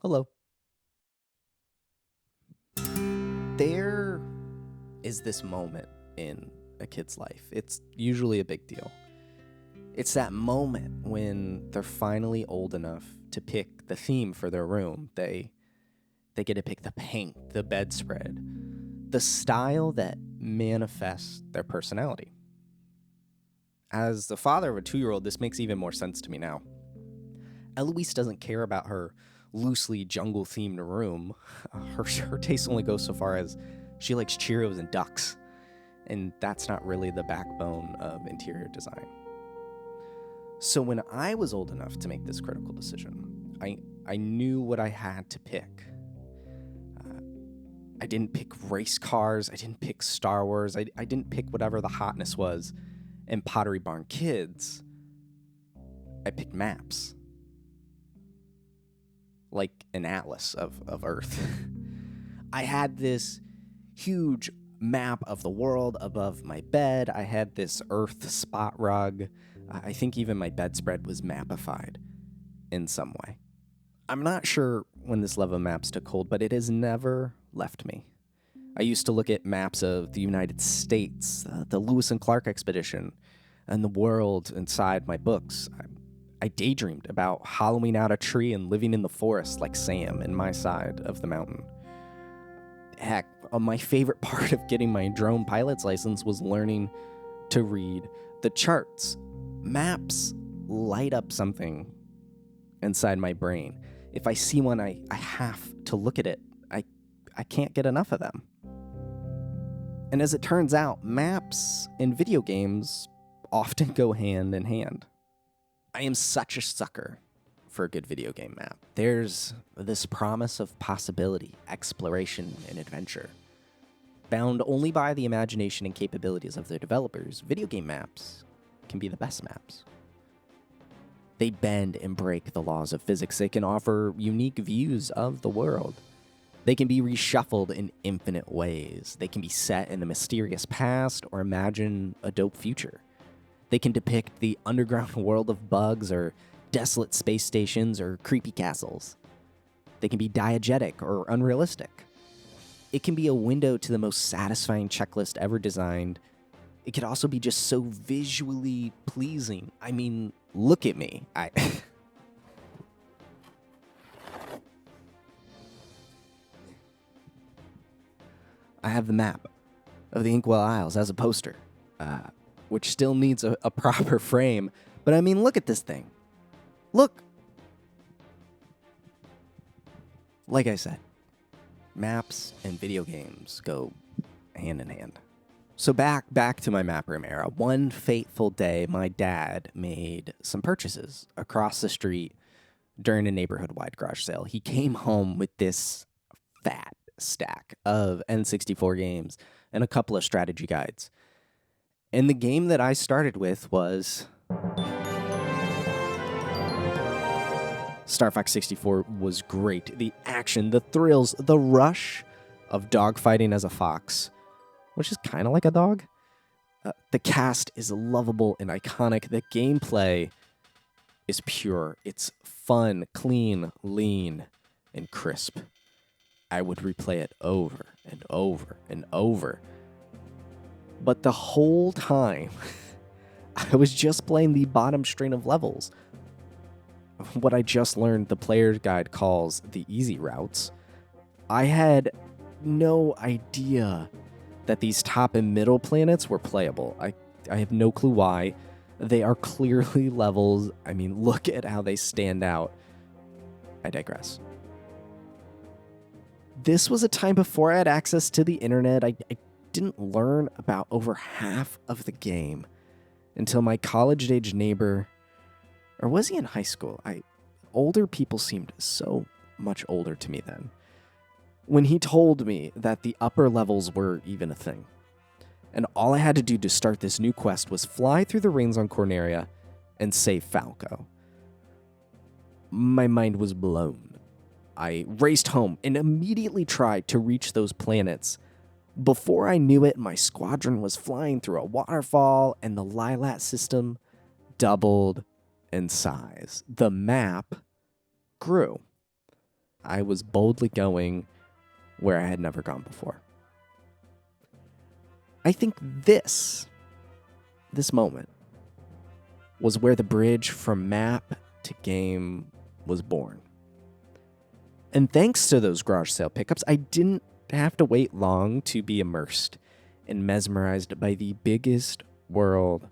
Hello. There is this moment in a kid's life. It's usually a big deal. It's that moment when they're finally old enough to pick the theme for their room. They get to pick the paint, the bedspread, the style that manifests their personality. As the father of a 2-year-old, this makes even more sense to me now. Eloise doesn't care about her loosely jungle-themed room. Her taste only goes so far as she likes Cheerios and ducks, and that's not really the backbone of interior design. So when I was old enough to make this critical decision, I knew what I had to pick. I didn't pick race cars, I didn't pick Star Wars, I didn't pick whatever the hotness was in Pottery Barn Kids. I picked maps. Like an atlas of Earth. I had this huge map of the world above my bed. I had this Earth spot rug. I think even my bedspread was mapified in some way. I'm not sure when this love of maps took hold, but it has never left me. I used to look at maps of the United States, the Lewis and Clark expedition, and the world inside my books. I daydreamed about hollowing out a tree and living in the forest like Sam in my side of the mountain. Heck, my favorite part of getting my drone pilot's license was learning to read the charts. Maps light up something inside my brain. If I see one, I have to look at it. I can't get enough of them. And as it turns out, maps in video games often go hand in hand. I am such a sucker for a good video game map. There's this promise of possibility, exploration, and adventure. Bound only by the imagination and capabilities of their developers, video game maps can be the best maps. They bend and break the laws of physics. They can offer unique views of the world. They can be reshuffled in infinite ways. They can be set in a mysterious past or imagine a dope future. They can depict the underground world of bugs or desolate space stations or creepy castles. They can be diegetic or unrealistic. It can be a window to the most satisfying checklist ever designed. It could also be just so visually pleasing. I mean, look at me. I have the map of the Inkwell Isles as a poster, which still needs a proper frame. But I mean, look at this thing. Look. Like I said, maps and video games go hand in hand. So back to my map room era. One fateful day, my dad made some purchases across the street during a neighborhood-wide garage sale. He came home with this fat stack of N64 games and a couple of strategy guides. And the game that I started with was Star Fox 64 was great. The action, the thrills, the rush of dogfighting as a fox, which is kind of like a dog. The cast is lovable and iconic. The gameplay is pure. It's fun, clean, lean, and crisp. I would replay it over and over and over. But the whole time, I was just playing the bottom string of levels. What I just learned the player's guide calls the easy routes. I had no idea that these top and middle planets were playable. I have no clue why. They are clearly levels. I mean, look at how they stand out. I digress. This was a time before I had access to the internet. I didn't learn about over half of the game until my college-age neighbor, or was he in high school? Older people seemed so much older to me then. When he told me that the upper levels were even a thing. And all I had to do to start this new quest was fly through the rings on Corneria and save Falco. My mind was blown. I raced home and immediately tried to reach those planets. Before I knew it, my squadron was flying through a waterfall and the Lilat system doubled in size. The map grew. I was boldly going where I had never gone before. I think this moment was where the bridge from map to game was born. And thanks to those garage sale pickups, I didn't have to wait long to be immersed and mesmerized by the biggest world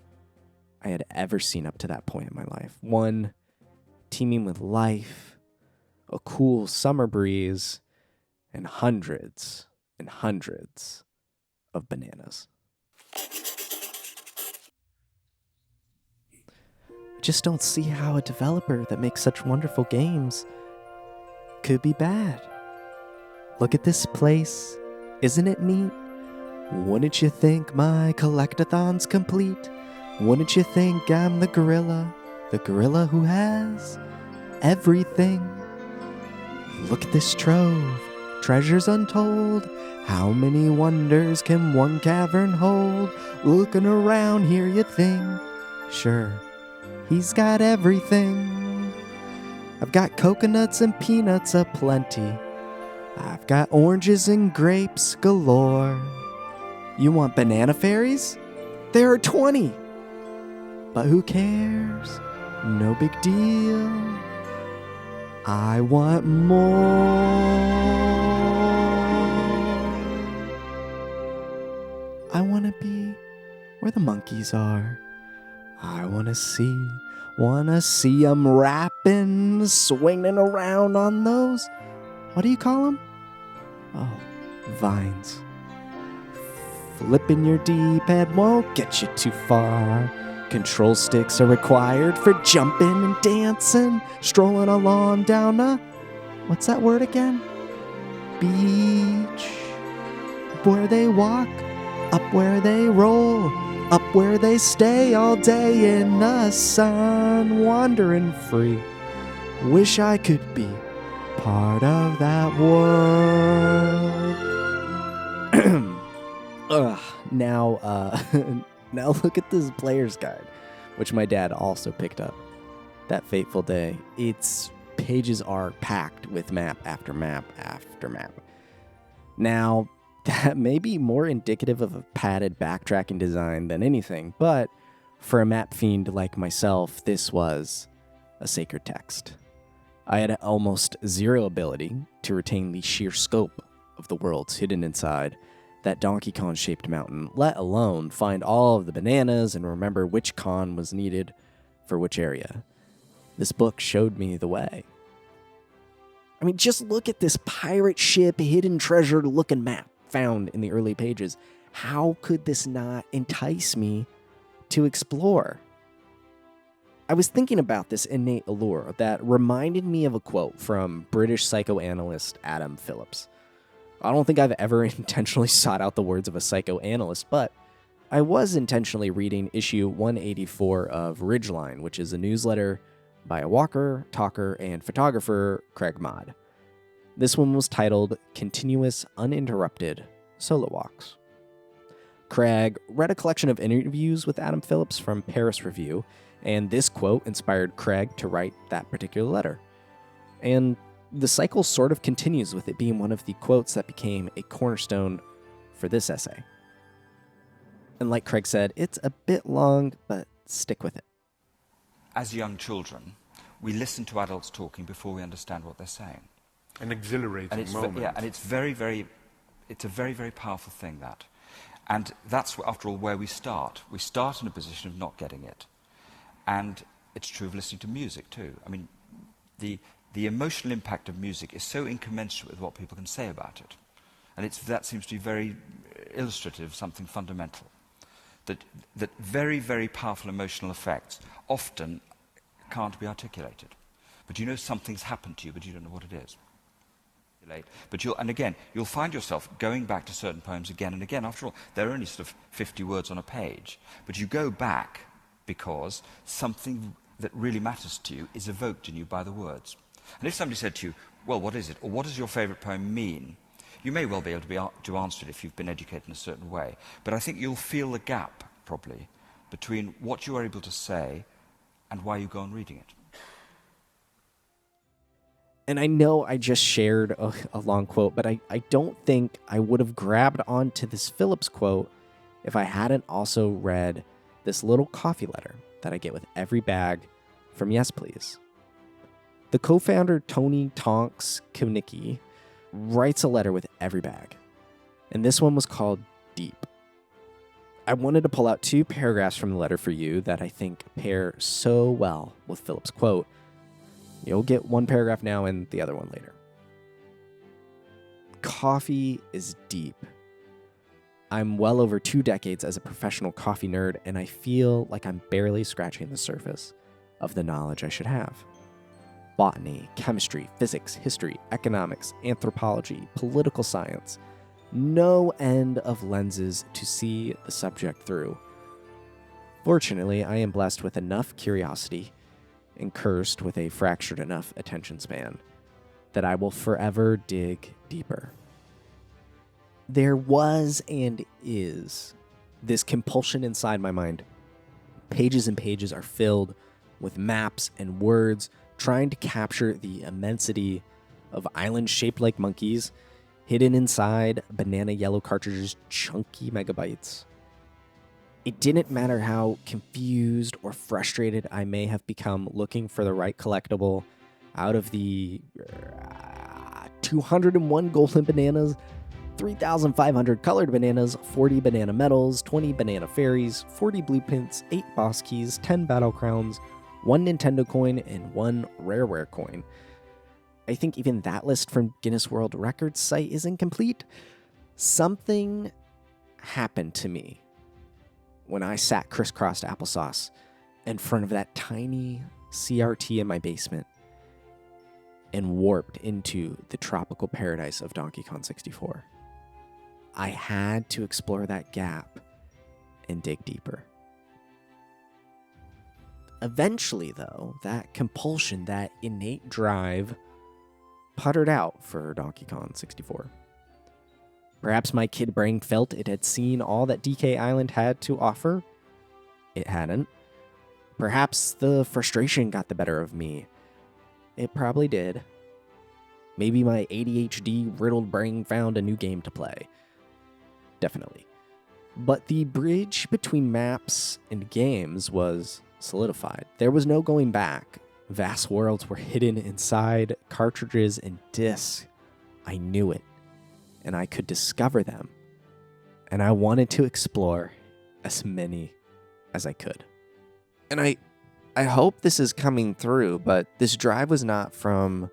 I had ever seen up to that point in my life. One teeming with life, a cool summer breeze, and hundreds of bananas. I just don't see how a developer that makes such wonderful games could be bad. Look at this place. Isn't it neat? Wouldn't you think my collectathon's complete? Wouldn't you think I'm the gorilla who has everything? Look at this trove, treasures untold. How many wonders can one cavern hold? Looking around here you think, sure, he's got everything. I've got coconuts and peanuts aplenty. I've got oranges and grapes galore. You want banana fairies? There are 20. But who cares? No big deal. I want more. I want to be where the monkeys are. I want to see 'em rapping, swinging around on those, what do you call them? Oh, vines. Flipping your D-pad won't get you too far. Control sticks are required for jumping and dancing, strolling along down a, what's that word again? Beach. Where they walk, up where they roll, up where they stay all day in the sun, wandering free. Wish I could be part of that world. Now look at this player's guide, which my dad also picked up that fateful day. Its pages are packed with map after map after map. Now, that may be more indicative of a padded backtracking design than anything, but for a map fiend like myself, this was a sacred text. I had almost zero ability to retain the sheer scope of the worlds hidden inside that Donkey Kong-shaped mountain, let alone find all of the bananas and remember which con was needed for which area. This book showed me the way. I mean, just look at this pirate ship, hidden treasure-looking map found in the early pages. How could this not entice me to explore? I was thinking about this innate allure that reminded me of a quote from British psychoanalyst Adam Phillips. I don't think I've ever intentionally sought out the words of a psychoanalyst, but I was intentionally reading issue 184 of Ridgeline, which is a newsletter by a walker, talker, and photographer, Craig Maude. This one was titled Continuous Uninterrupted Solo Walks. Craig read a collection of interviews with Adam Phillips from Paris Review, and this quote inspired Craig to write that particular letter. And the cycle sort of continues with it being one of the quotes that became a cornerstone for this essay. And like Craig said, it's a bit long, but stick with it. As young children, we listen to adults talking before we understand what they're saying. An exhilarating moment. And it's it's a very, very powerful thing, that. And that's, after all, where we start. We start in a position of not getting it. And it's true of listening to music, too. I mean, the emotional impact of music is so incommensurate with what people can say about it. And that seems to be very illustrative of something fundamental. That very, very powerful emotional effects often can't be articulated. But you know something's happened to you, but you don't know what it is. But you'll find yourself going back to certain poems again and again. After all, they're only sort of 50 words on a page. But you go back because something that really matters to you is evoked in you by the words. And if somebody said to you, well, what is it? Or what does your favourite poem mean? You may well be able to answer it if you've been educated in a certain way. But I think you'll feel the gap, probably, between what you are able to say and why you go on reading it. And I know I just shared a long quote, but I don't think I would have grabbed onto this Phillips quote if I hadn't also read this little coffee letter that I get with every bag from Yes Please. The co-founder, Tony Tonks Kownicki, writes a letter with every bag, and this one was called Deep. I wanted to pull out 2 paragraphs from the letter for you that I think pair so well with Phillips' quote. You'll get one paragraph now and the other one later. Coffee is deep. I'm well over 2 decades as a professional coffee nerd, and I feel like I'm barely scratching the surface of the knowledge I should have. Botany, chemistry, physics, history, economics, anthropology, political science. No end of lenses to see the subject through. Fortunately, I am blessed with enough curiosity and cursed with a fractured enough attention span that I will forever dig deeper. There was and is this compulsion inside my mind. Pages and pages are filled with maps and words trying to capture the immensity of islands shaped like monkeys hidden inside banana yellow cartridges' chunky megabytes. It didn't matter how confused or frustrated I may have become looking for the right collectible out of the 201 golden bananas, 3,500 colored bananas, 40 banana medals, 20 banana fairies, 40 blueprints, 8 boss keys, 10 battle crowns, 1 Nintendo coin, and 1 rare coin. I think even that list from Guinness World Records site is incomplete. Something happened to me when I sat crisscrossed applesauce in front of that tiny CRT in my basement and warped into the tropical paradise of Donkey Kong 64. I had to explore that gap and dig deeper. Eventually, though, that compulsion, that innate drive, puttered out for Donkey Kong 64. Perhaps my kid brain felt it had seen all that DK Island had to offer. It hadn't. Perhaps the frustration got the better of me. It probably did. Maybe my ADHD-riddled brain found a new game to play. Definitely. But the bridge between maps and games was solidified. There was no going back. Vast worlds were hidden inside cartridges and discs. I knew it, and I could discover them. And I wanted to explore as many as I could. And I hope this is coming through, but this drive was not from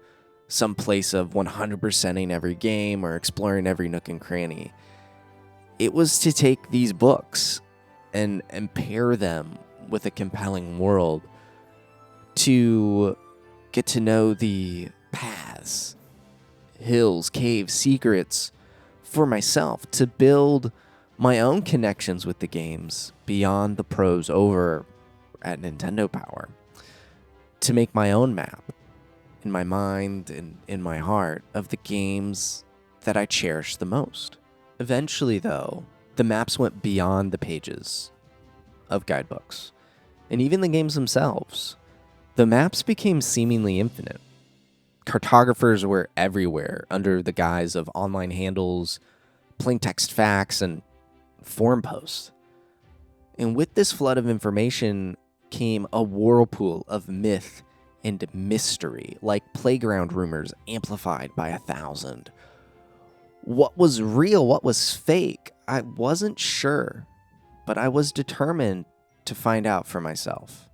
some place of 100%ing every game or exploring every nook and cranny. It was to take these books and pair them with a compelling world, to get to know the paths, hills, caves, secrets for myself, to build my own connections with the games beyond the pros over at Nintendo Power, to make my own map in my mind and in my heart of the games that I cherish the most. Eventually, though, the maps went beyond the pages of guidebooks, and even the games themselves. The maps became seemingly infinite. Cartographers were everywhere under the guise of online handles, plaintext facts, and forum posts. And with this flood of information came a whirlpool of myth and mystery, like playground rumors amplified by 1,000. What was real, what was fake, I wasn't sure, but I was determined to find out for myself.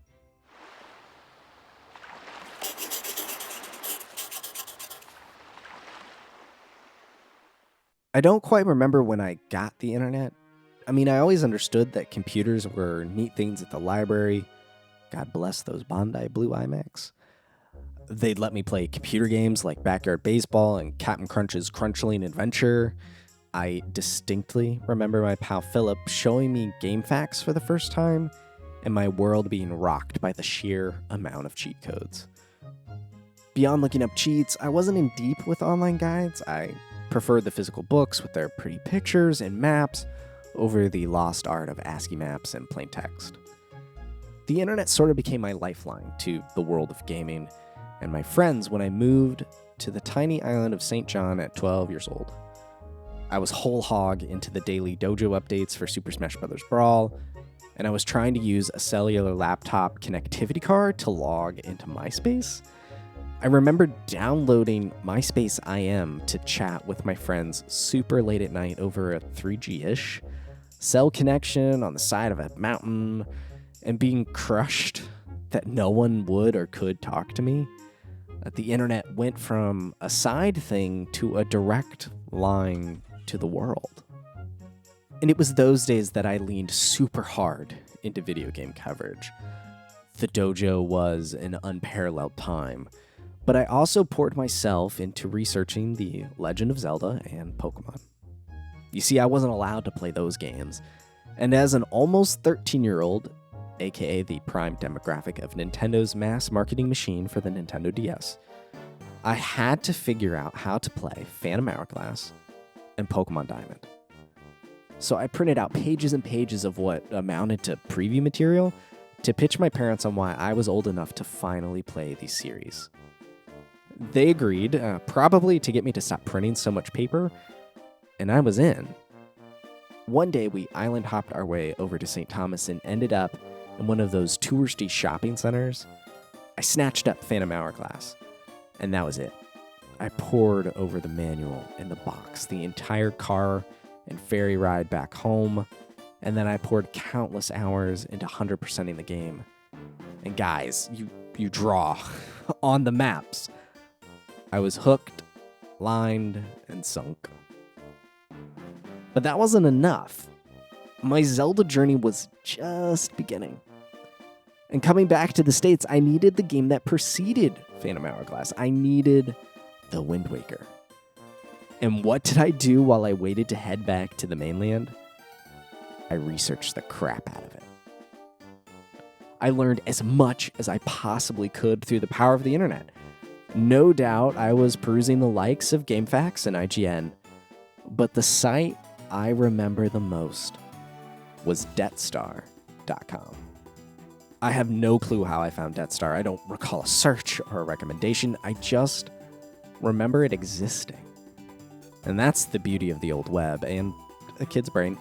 I don't quite remember when I got the internet. I mean, I always understood that computers were neat things at the library. God bless those Bondi Blue iMacs. They'd let me play computer games like Backyard Baseball and Captain Crunch's Crunchling Adventure. I distinctly remember my pal Philip showing me game facts for the first time, and my world being rocked by the sheer amount of cheat codes. Beyond looking up cheats, I wasn't in deep with online guides. I preferred the physical books with their pretty pictures and maps over the lost art of ASCII maps and plain text. The internet sort of became my lifeline to the world of gaming and my friends when I moved to the tiny island of St. John at 12 years old. I was whole hog into the daily dojo updates for Super Smash Bros. Brawl, and I was trying to use a cellular laptop connectivity card to log into MySpace. I remember downloading MySpace IM to chat with my friends super late at night over a 3G-ish cell connection on the side of a mountain, and being crushed that no one would or could talk to me. That the internet went from a side thing to a direct line to the world. And it was those days that I leaned super hard into video game coverage. The dojo was an unparalleled time, but I also poured myself into researching The Legend of Zelda and Pokemon. You see, I wasn't allowed to play those games, and as an almost 13-year-old, aka the prime demographic of Nintendo's mass marketing machine for the Nintendo DS, I had to figure out how to play Phantom Hourglass and Pokemon Diamond. So I printed out pages and pages of what amounted to preview material to pitch my parents on why I was old enough to finally play these series. They agreed, probably to get me to stop printing so much paper, and I was in. One day, we island hopped our way over to St. Thomas and ended up in one of those touristy shopping centers. I snatched up Phantom Hourglass, and that was it. I pored over the manual and the box, the entire car and ferry ride back home, and then I poured countless hours into 100%ing the game. And guys, you draw on the maps. I was hooked, lined, and sunk. But that wasn't enough. My Zelda journey was just beginning. And coming back to the States, I needed the game that preceded Phantom Hourglass. I needed the Wind Waker. And what did I do while I waited to head back to the mainland? I researched the crap out of it. I learned as much as I possibly could through the power of the internet. No doubt I was perusing the likes of GameFAQs and IGN, but the site I remember the most was DebtStar.com. I have no clue how I found DebtStar. I don't recall a search or a recommendation. I just remember it existing. And that's the beauty of the old web and a kid's brain.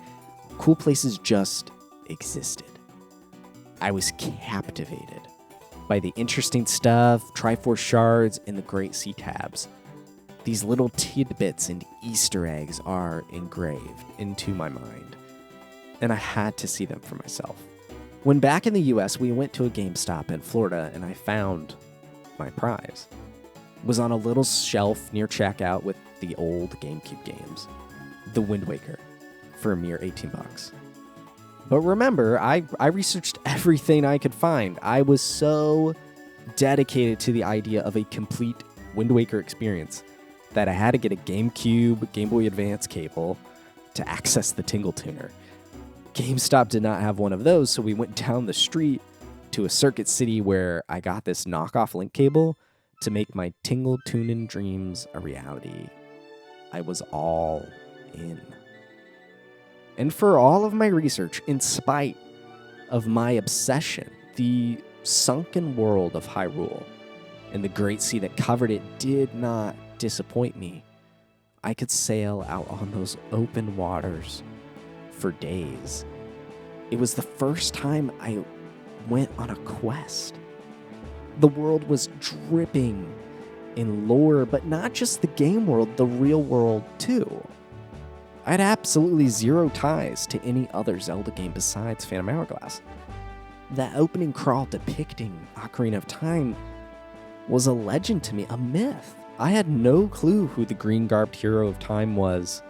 Cool places just existed. I was captivated by the interesting stuff, Triforce shards, and the Great Sea tabs. These little tidbits and Easter eggs are engraved into my mind, and I had to see them for myself. When back in the US, we went to a GameStop in Florida, and I found my prize. It was on a little shelf near checkout with the old GameCube games, The Wind Waker, for a mere $18. But remember, I researched everything I could find. I was so dedicated to the idea of a complete Wind Waker experience that I had to get a GameCube, Game Boy Advance cable to access the Tingle Tuner. GameStop did not have one of those, so we went down the street to a Circuit City where I got this knockoff link cable to make my Tingle Tuning dreams a reality. I was all in. And for all of my research, in spite of my obsession, the sunken world of Hyrule and the Great Sea that covered it did not disappoint me. I could sail out on those open waters for days. It was the first time I went on a quest. The world was dripping in lore, but not just the game world, the real world too. I had absolutely zero ties to any other Zelda game besides Phantom Hourglass. That opening crawl depicting Ocarina of Time was a legend to me, a myth. I had no clue who the green-garbed hero of time was.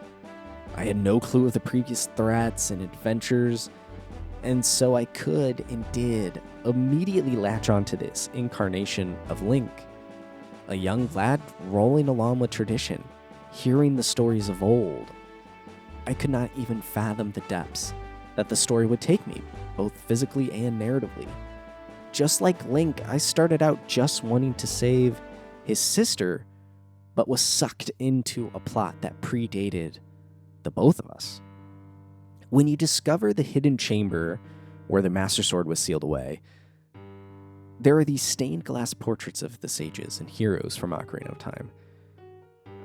I had no clue of the previous threats and adventures, and so I could and did immediately latch onto this incarnation of Link, a young lad rolling along with tradition, hearing the stories of old. I could not even fathom the depths that the story would take me, both physically and narratively. Just like Link, I started out just wanting to save his sister, but was sucked into a plot that predated the both of us. When you discover the hidden chamber where the Master Sword was sealed away, there are these stained glass portraits of the sages and heroes from Ocarina of Time.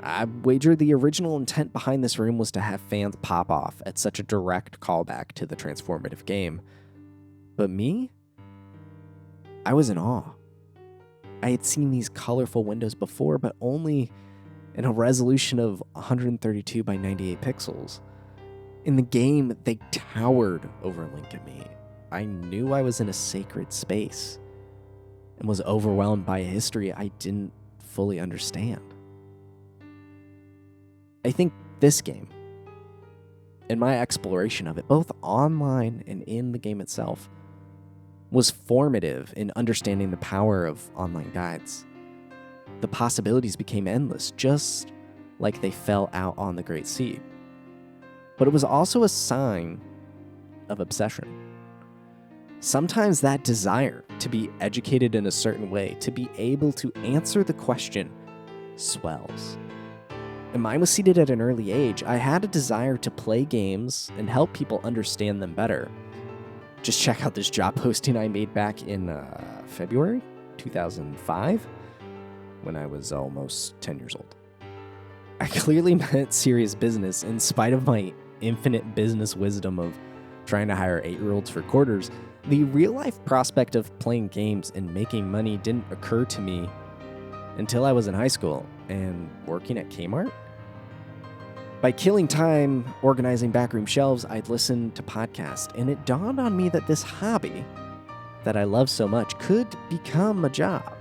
I wager the original intent behind this room was to have fans pop off at such a direct callback to the transformative game. But me? I was in awe. I had seen these colorful windows before, but only in a resolution of 132 by 98 pixels. In the game, they towered over Link and me. I knew I was in a sacred space and was overwhelmed by a history I didn't fully understand. I think this game, and my exploration of it, both online and in the game itself, was formative in understanding the power of online guides. The possibilities became endless, just like they fell out on the Great Sea. But it was also a sign of obsession. Sometimes that desire to be educated in a certain way, to be able to answer the question, swells. And mine was seated at an early age. I had a desire to play games and help people understand them better. Just check out this job posting I made back in February 2005, when I was almost 10 years old. I clearly meant serious business in spite of my infinite business wisdom of trying to hire 8-year-olds for quarters. The real-life prospect of playing games and making money didn't occur to me until I was in high school and working at Kmart. By killing time organizing backroom shelves, I'd listen to podcasts, and it dawned on me that this hobby that I love so much could become a job.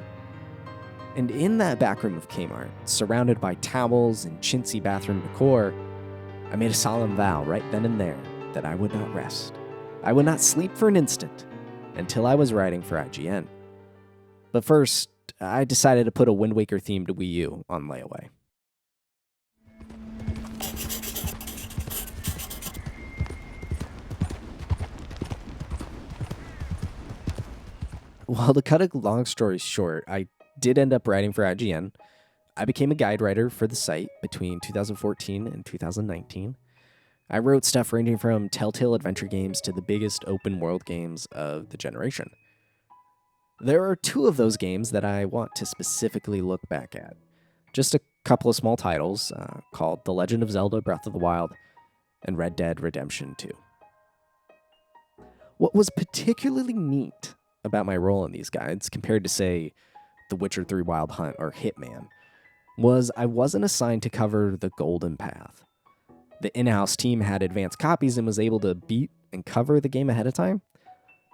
And in that backroom of Kmart, surrounded by towels and chintzy bathroom decor, I made a solemn vow right then and there that I would not rest. I would not sleep for an instant until I was writing for IGN. But first, I decided to put a Wind Waker themed Wii U on layaway. Well, to cut a long story short, I did end up writing for IGN. I became a guide writer for the site between 2014 and 2019. I wrote stuff ranging from Telltale adventure games to the biggest open world games of the generation. There are 2 of those games that I want to specifically look back at. Just a couple of small titles called The Legend of Zelda Breath of the Wild and Red Dead Redemption 2. What was particularly neat about my role in these guides, compared to, say, The Witcher 3 Wild Hunt or Hitman, was I wasn't assigned to cover the Golden Path. The in-house team had advanced copies and was able to beat and cover the game ahead of time.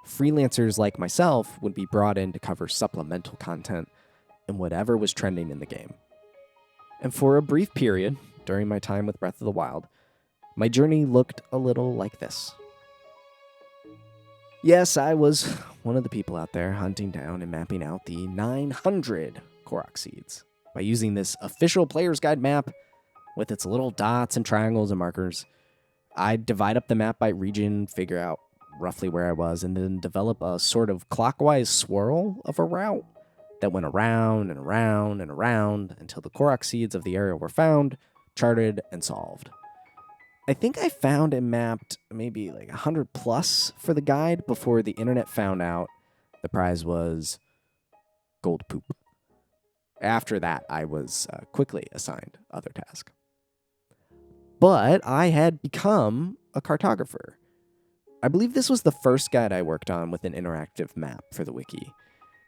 Freelancers like myself would be brought in to cover supplemental content and whatever was trending in the game. And for a brief period, during my time with Breath of the Wild, my journey looked a little like this. Yes, I was one of the people out there hunting down and mapping out the 900 Korok seeds by using this official player's guide map with its little dots and triangles and markers. I'd divide up the map by region, figure out roughly where I was, and then develop a sort of clockwise swirl of a route that went around and around and around until the Korok seeds of the area were found, charted, and solved. I think I found and mapped maybe like 100 plus for the guide before the internet found out the prize was gold poop. After that, I was quickly assigned other tasks. But I had become a cartographer. I believe this was the first guide I worked on with an interactive map for the wiki.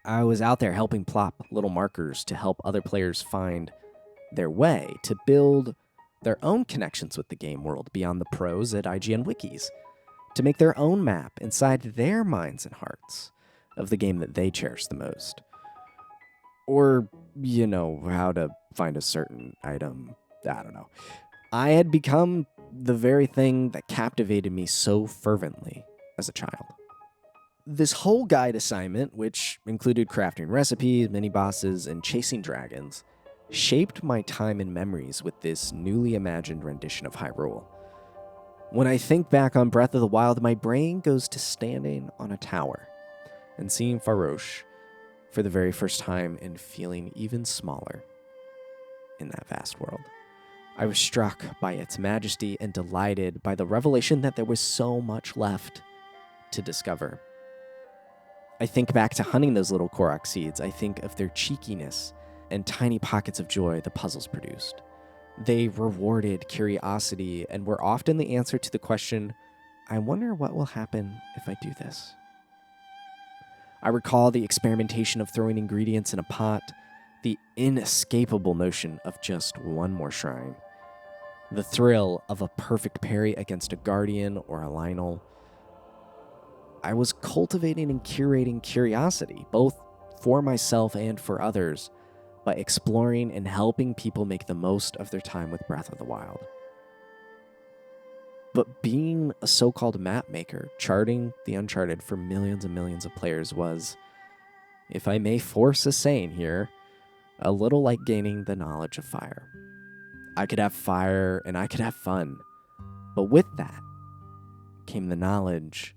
I was out there helping plop little markers to help other players find their way, to build their own connections with the game world beyond the pros at IGN Wikis, to make their own map inside their minds and hearts of the game that they cherish the most. Or, how to find a certain item. I don't know. I had become the very thing that captivated me so fervently as a child. This whole guide assignment, which included crafting recipes, mini-bosses, and chasing dragons, shaped my time and memories with this newly imagined rendition of Hyrule. When I think back on Breath of the Wild, my brain goes to standing on a tower and seeing Farosh for the very first time and feeling even smaller in that vast world. I was struck by its majesty and delighted by the revelation that there was so much left to discover. I think back to hunting those little Korok seeds. I think of their cheekiness and tiny pockets of joy the puzzles produced. They rewarded curiosity and were often the answer to the question, I wonder what will happen if I do this. I recall the experimentation of throwing ingredients in a pot, the inescapable notion of just one more shrine, the thrill of a perfect parry against a guardian or a Lionel. I was cultivating and curating curiosity, both for myself and for others, by exploring and helping people make the most of their time with Breath of the Wild. But being a so-called map maker, charting the uncharted for millions and millions of players was, if I may force a saying here, a little like gaining the knowledge of fire. I could have fire and I could have fun, but with that came the knowledge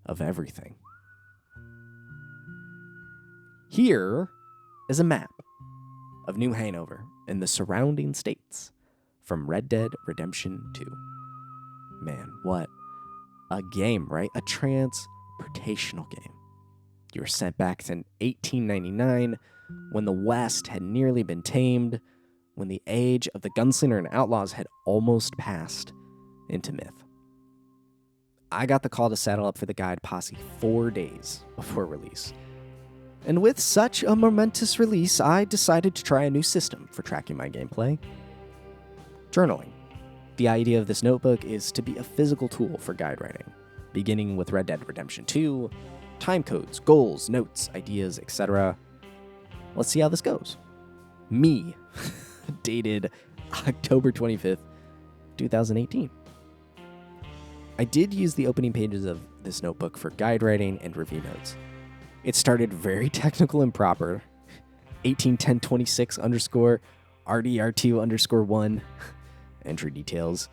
of everything. Here is a map of New Hanover and the surrounding states from Red Dead Redemption 2. Man, what a game, right? A transportational game. You were sent back to 1899 when the West had nearly been tamed, when the age of the gunslinger and outlaws had almost passed into myth. I got the call to saddle up for the guide posse 4 days before release. And with such a momentous release, I decided to try a new system for tracking my gameplay: journaling. The idea of this notebook is to be a physical tool for guide writing, beginning with Red Dead Redemption 2, time codes, goals, notes, ideas, etc. Let's see how this goes. Me, dated October 25th, 2018. I did use the opening pages of this notebook for guide writing and review notes. It started very technical and proper. 181026 underscore RDR2 underscore 1. Entry details.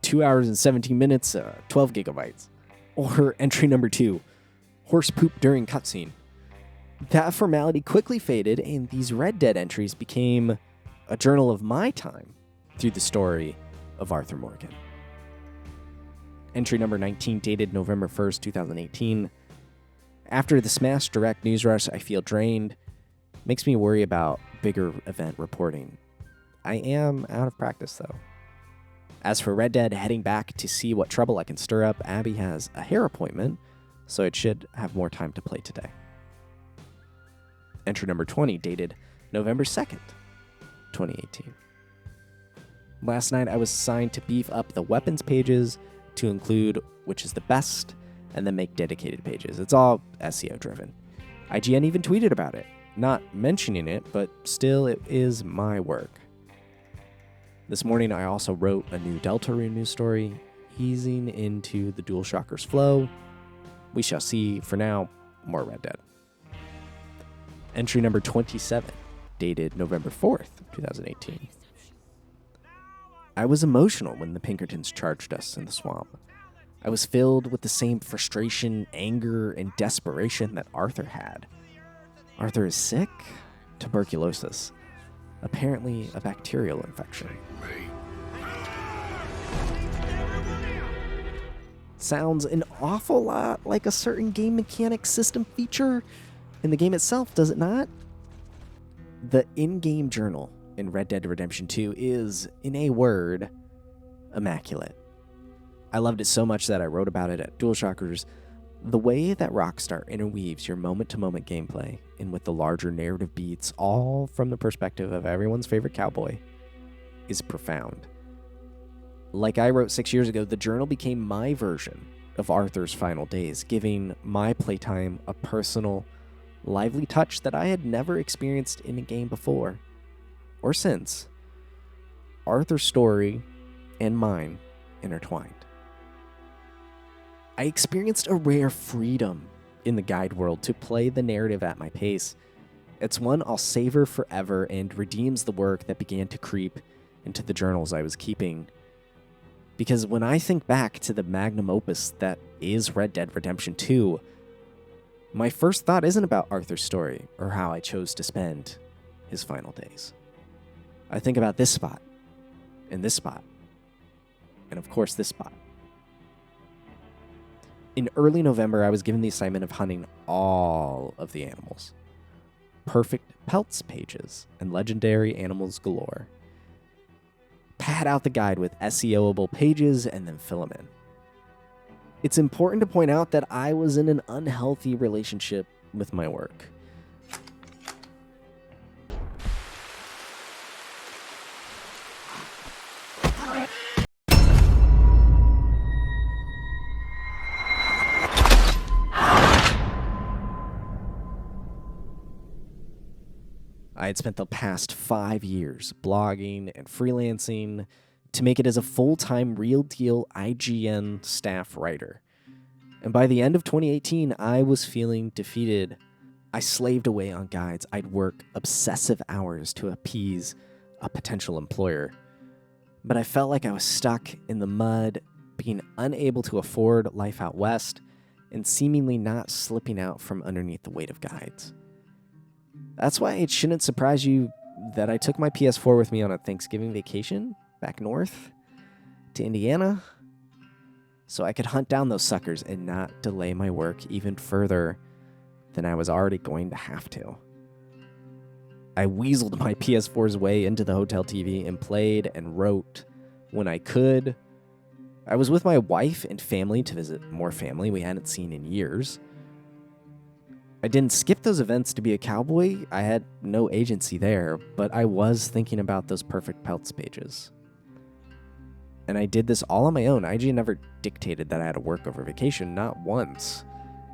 2 hours and 17 minutes, 12 gigabytes. Or entry number 2. Horse poop during cutscene. That formality quickly faded, and these Red Dead entries became a journal of my time through the story of Arthur Morgan. Entry number 19, dated November 1st, 2018. After the Smash Direct news rush, I feel drained. Makes me worry about bigger event reporting. I am out of practice, though. As for Red Dead, heading back to see what trouble I can stir up, Abby has a hair appointment, so it should have more time to play today. Entry number 20, dated November 2nd, 2018. Last night, I was assigned to beef up the weapons pages to include which is the best, and then make dedicated pages. It's all SEO driven. IGN even tweeted about it, not mentioning it, but still it is my work. This morning I also wrote a new Deltarune news story, easing into the DualShockers flow. We shall see. For now, more Red Dead. Entry number 27, dated November 4th, 2018. I was emotional when the Pinkertons charged us in the swamp. I was filled with the same frustration, anger, and desperation that Arthur had. Arthur is sick? Tuberculosis. Apparently a bacterial infection. Sounds an awful lot like a certain game mechanic system feature in the game itself, does it not? The in-game journal in Red Dead Redemption 2 is, in a word, immaculate. I loved it so much that I wrote about it at DualShockers. The way that Rockstar interweaves your moment-to-moment gameplay in with the larger narrative beats, all from the perspective of everyone's favorite cowboy, is profound. Like I wrote 6 years ago, the journal became my version of Arthur's final days, giving my playtime a personal, lively touch that I had never experienced in a game before or since. Arthur's story and mine intertwined. I experienced a rare freedom in the guide world to play the narrative at my pace. It's one I'll savor forever and redeems the work that began to creep into the journals I was keeping. Because when I think back to the magnum opus that is Red Dead Redemption 2, my first thought isn't about Arthur's story or how I chose to spend his final days. I think about this spot, and this spot, and of course this spot. In early November, I was given the assignment of hunting all of the animals. Perfect pelts pages and legendary animals galore. pad out the guide with SEOable pages, and then fill them in. It's important to point out that I was in an unhealthy relationship with my work. I had spent the past 5 years blogging and freelancing to make it as a full-time real-deal IGN staff writer. And by the end of 2018, I was feeling defeated. I slaved away on guides. I'd work obsessive hours to appease a potential employer. But I felt like I was stuck in the mud, being unable to afford life out west, and seemingly not slipping out from underneath the weight of guides. That's why it shouldn't surprise you that I took my PS4 with me on a Thanksgiving vacation back north to Indiana so I could hunt down those suckers and not delay my work even further than I was already going to have to. I weaseled my PS4's way into the hotel TV and played and wrote when I could. I was with my wife and family to visit more family we hadn't seen in years. I didn't skip those events to be a cowboy. I had no agency there, but I was thinking about those perfect pelts pages. And I did this all on my own. IGN never dictated that I had to work over vacation, not once.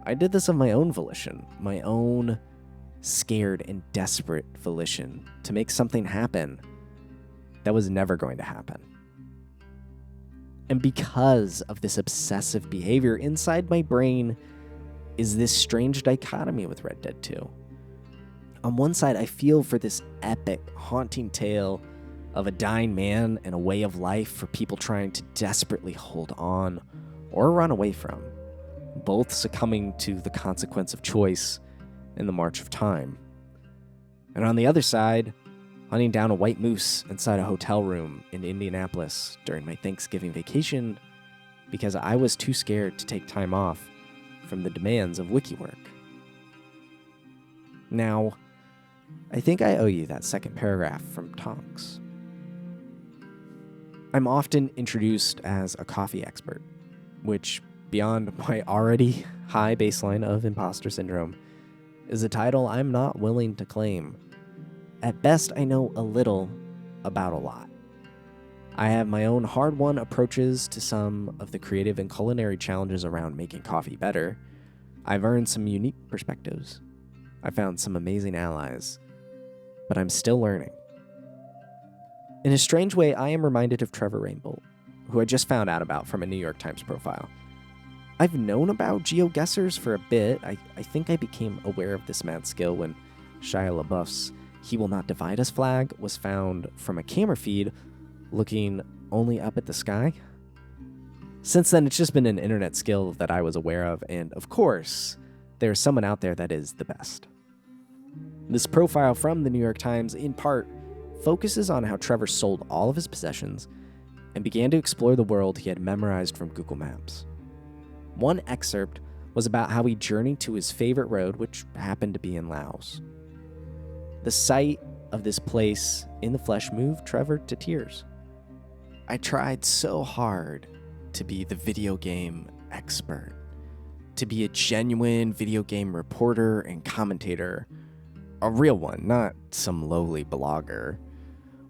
I did this of my own volition, my own scared and desperate volition to make something happen that was never going to happen. And because of this obsessive behavior inside my brain is this strange dichotomy with Red Dead 2. On one side, I feel for this epic, haunting tale of a dying man and a way of life for people trying to desperately hold on or run away from, both succumbing to the consequence of choice in the march of time. And on the other side, hunting down a white moose inside a hotel room in Indianapolis during my Thanksgiving vacation because I was too scared to take time off from the demands of wiki work. Now, I think I owe you that second paragraph from Tonks. I'm often introduced as a coffee expert, which, beyond my already high baseline of imposter syndrome, is a title I'm not willing to claim. At best, I know a little about a lot. I have my own hard-won approaches to some of the creative and culinary challenges around making coffee better. I've earned some unique perspectives. I found some amazing allies, but I'm still learning. In a strange way, I am reminded of Trevor Rainbolt, who I just found out about from a New York Times profile. I've known about GeoGuessrs for a bit. I think I became aware of this mad skill when Shia LaBeouf's "He Will Not Divide Us" flag was found from a camera feed looking only up at the sky. Since then, it's just been an internet skill that I was aware of, and of course, there's someone out there that is the best. This profile from the New York Times, in part, focuses on how Trevor sold all of his possessions and began to explore the world he had memorized from Google Maps. One excerpt was about how he journeyed to his favorite road, which happened to be in Laos. The sight of this place in the flesh moved Trevor to tears. I tried so hard to be the video game expert, to be a genuine video game reporter and commentator, a real one, not some lowly blogger.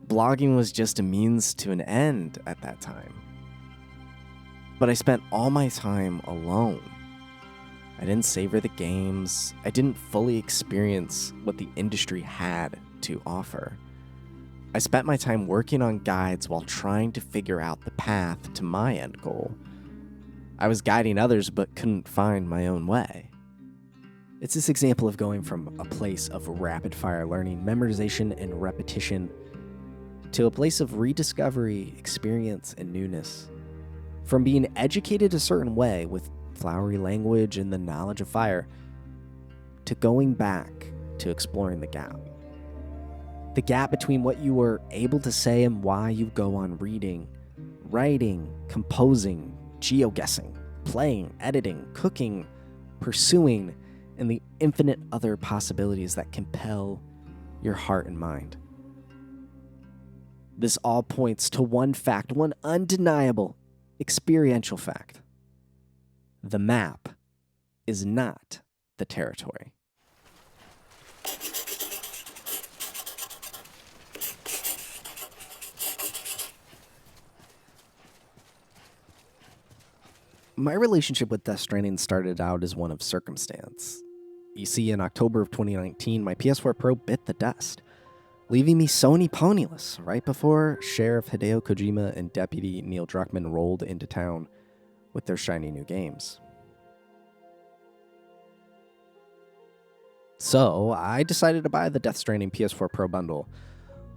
Blogging was just a means to an end at that time. But I spent all my time alone. I didn't savor the games. I didn't fully experience what the industry had to offer. I spent my time working on guides while trying to figure out the path to my end goal. I was guiding others but couldn't find my own way. It's this example of going from a place of rapid-fire learning, memorization, and repetition to a place of rediscovery, experience, and newness. From being educated a certain way with flowery language and the knowledge of fire, to going back to exploring the gap. The gap between what you were able to say and why you go on reading, writing, composing, geoguessing, playing, editing, cooking, pursuing, and the infinite other possibilities that compel your heart and mind. This all points to one fact, one undeniable experiential fact. The map is not the territory. My relationship with Death Stranding started out as one of circumstance. You see, in October of 2019, my PS4 Pro bit the dust, leaving me Sony ponyless right before Sheriff Hideo Kojima and Deputy Neil Druckmann rolled into town with their shiny new games. So I decided to buy the Death Stranding PS4 Pro bundle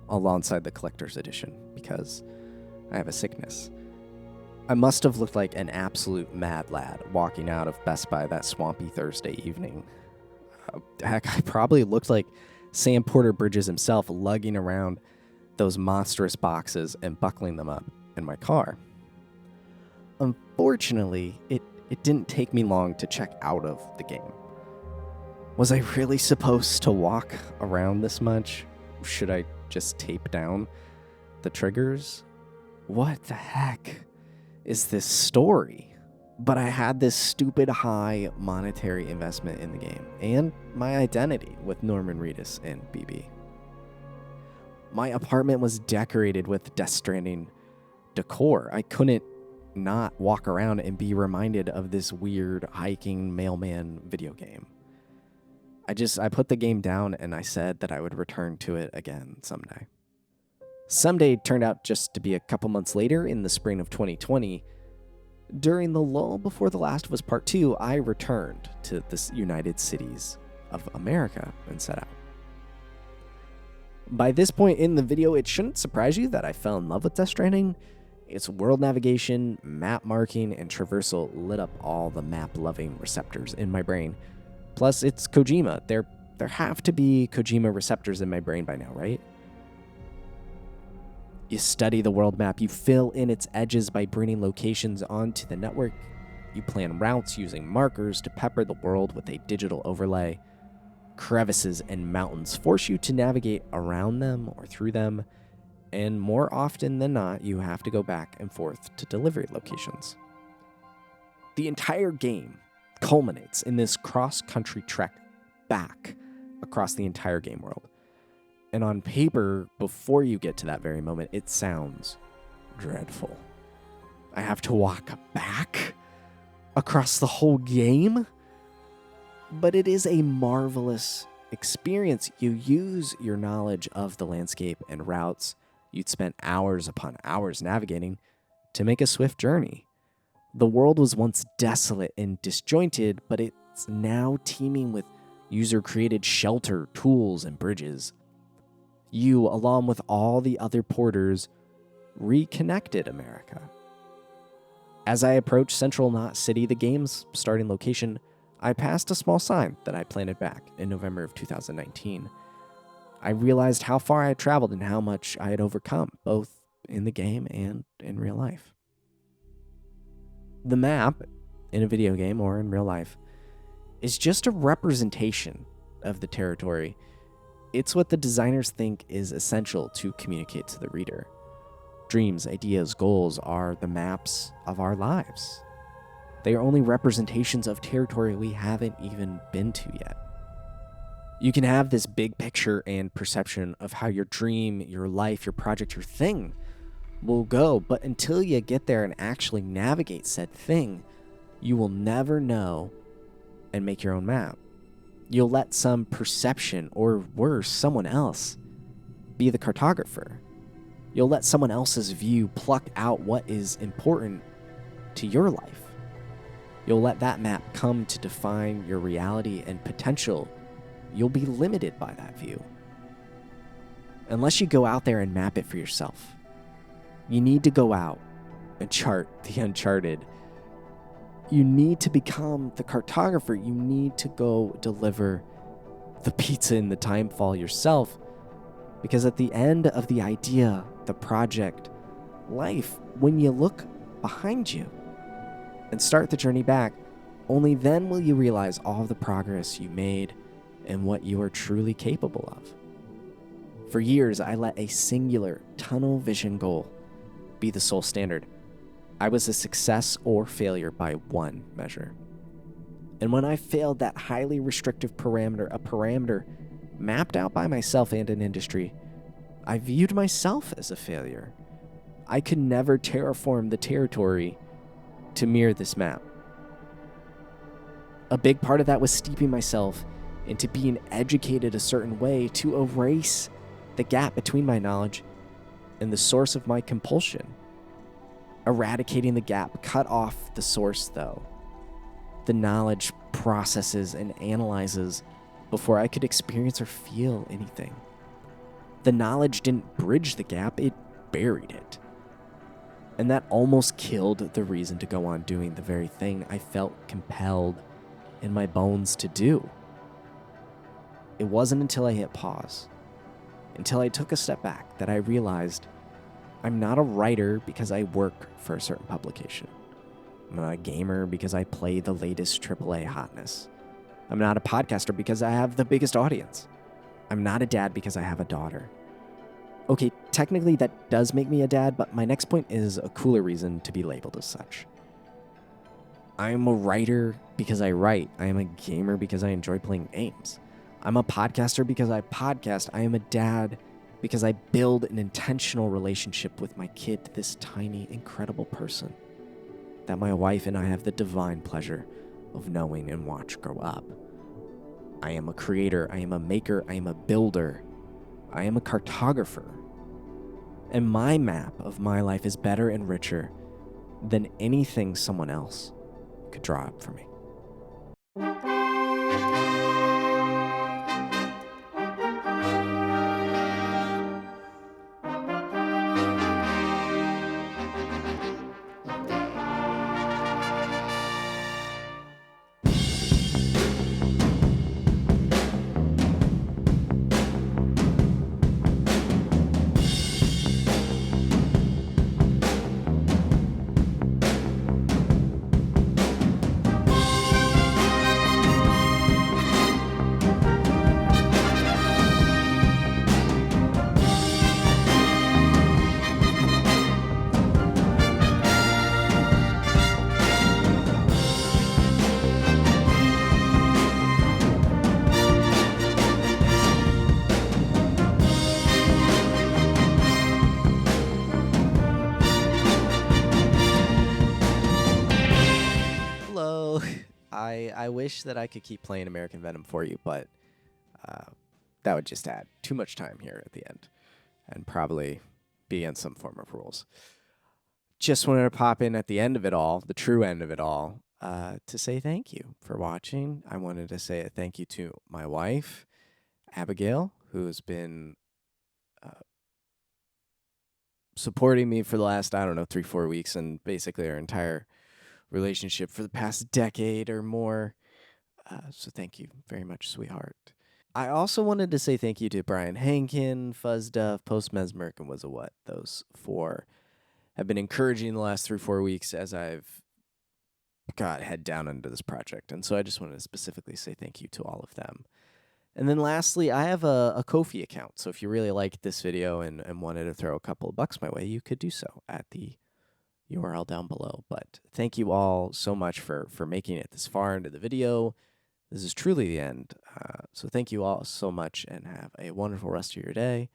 alongside the collector's edition because I have a sickness. I must have looked like an absolute mad lad walking out of Best Buy that swampy Thursday evening. Heck, I probably looked like Sam Porter Bridges himself lugging around those monstrous boxes and buckling them up in my car. Unfortunately, it didn't take me long to check out of the game. Was I really supposed to walk around this much? Should I just tape down the triggers? What the heck is this story? But I had this stupid high monetary investment in the game and my identity with Norman Reedus and BB. My apartment was decorated with Death Stranding decor. I couldn't not walk around and be reminded of this weird hiking mailman video game. I put the game down and I said that I would return to it again someday. Someday turned out just to be a couple months later in the spring of 2020. During the lull before The Last of Us Part 2, I returned to the United Cities of America and set out. By this point in the video, it shouldn't surprise you that I fell in love with Death Stranding. Its world navigation, map marking, and traversal lit up all the map-loving receptors in my brain. Plus, it's Kojima. There have to be Kojima receptors in my brain by now, right? You study the world map, you fill in its edges by bringing locations onto the network, you plan routes using markers to pepper the world with a digital overlay. Crevices and mountains force you to navigate around them or through them, and more often than not, you have to go back and forth to delivery locations. The entire game culminates in this cross-country trek back across the entire game world. And on paper, before you get to that very moment, it sounds dreadful. I have to walk back across the whole game? But it is a marvelous experience. You use your knowledge of the landscape and routes you'd spent hours upon hours navigating to make a swift journey. The world was once desolate and disjointed, but it's now teeming with user-created shelter, tools, and bridges. You, along with all the other porters, reconnected America. As I approached Central Knot City, the game's starting location, I passed a small sign that I planted back in November of 2019. I realized how far I had traveled and how much I had overcome, both in the game and in real life. The map, in a video game or in real life, is just a representation of the territory. It's what the designers think is essential to communicate to the reader. Dreams, ideas, goals are the maps of our lives. They are only representations of territory we haven't even been to yet. You can have this big picture and perception of how your dream, your life, your project, your thing will go, but until you get there and actually navigate said thing, you will never know and make your own map. You'll let some perception, or worse, someone else, be the cartographer. You'll let someone else's view pluck out what is important to your life. You'll let that map come to define your reality and potential. You'll be limited by that view. Unless you go out there and map it for yourself. You need to go out and chart the uncharted. You need to become the cartographer. You need to go deliver the pizza in the timefall yourself. Because at the end of the idea, the project, life, when you look behind you and start the journey back, only then will you realize all the progress you made and what you are truly capable of. For years, I let a singular tunnel vision goal be the sole standard. I was a success or failure by one measure. And when I failed that highly restrictive parameter, a parameter mapped out by myself and an industry, I viewed myself as a failure. I could never terraform the territory to mirror this map. A big part of that was steeping myself into being educated a certain way to erase the gap between my knowledge and the source of my compulsion. Eradicating the gap cut off the source, though. The knowledge processes and analyzes before I could experience or feel anything. The knowledge didn't bridge the gap, it buried it. And that almost killed the reason to go on doing the very thing I felt compelled in my bones to do. It wasn't until I hit pause, until I took a step back, that I realized I'm not a writer because I work for a certain publication. I'm not a gamer because I play the latest AAA hotness. I'm not a podcaster because I have the biggest audience. I'm not a dad because I have a daughter. Okay, technically that does make me a dad, but my next point is a cooler reason to be labeled as such. I'm a writer because I write. I am a gamer because I enjoy playing games. I'm a podcaster because I podcast. I am a dad because I build an intentional relationship with my kid, this tiny, incredible person that my wife and I have the divine pleasure of knowing and watch grow up. I am a creator. I am a maker. I am a builder. I am a cartographer. And my map of my life is better and richer than anything someone else could draw up for me. Hello. I wish that I could keep playing American Venom for you, but that would just add too much time here at the end and probably be against some form of rules. Just wanted to pop in at the end of it all, the true end of it all, to say thank you for watching. I wanted to say a thank you to my wife, Abigail, who has been supporting me for the last, 3-4 weeks, and basically our entire relationship for the past decade or more. So thank you very much, sweetheart. I also wanted to say thank you to Brian Hankin, Fuzz Duff, Post Mesmeric, and Was a What. Those four have been encouraging the last 3-4 weeks as I've got head down into this project. And so I just wanted to specifically say thank you to all of them. And then lastly, I have a Ko-fi account. So if you really liked this video and wanted to throw a couple of bucks my way, you could do so at the URL down below. But thank you all so much for making it this far into the video. This is truly the end. So thank you all so much and have a wonderful rest of your day.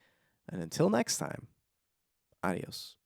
And until next time, adios.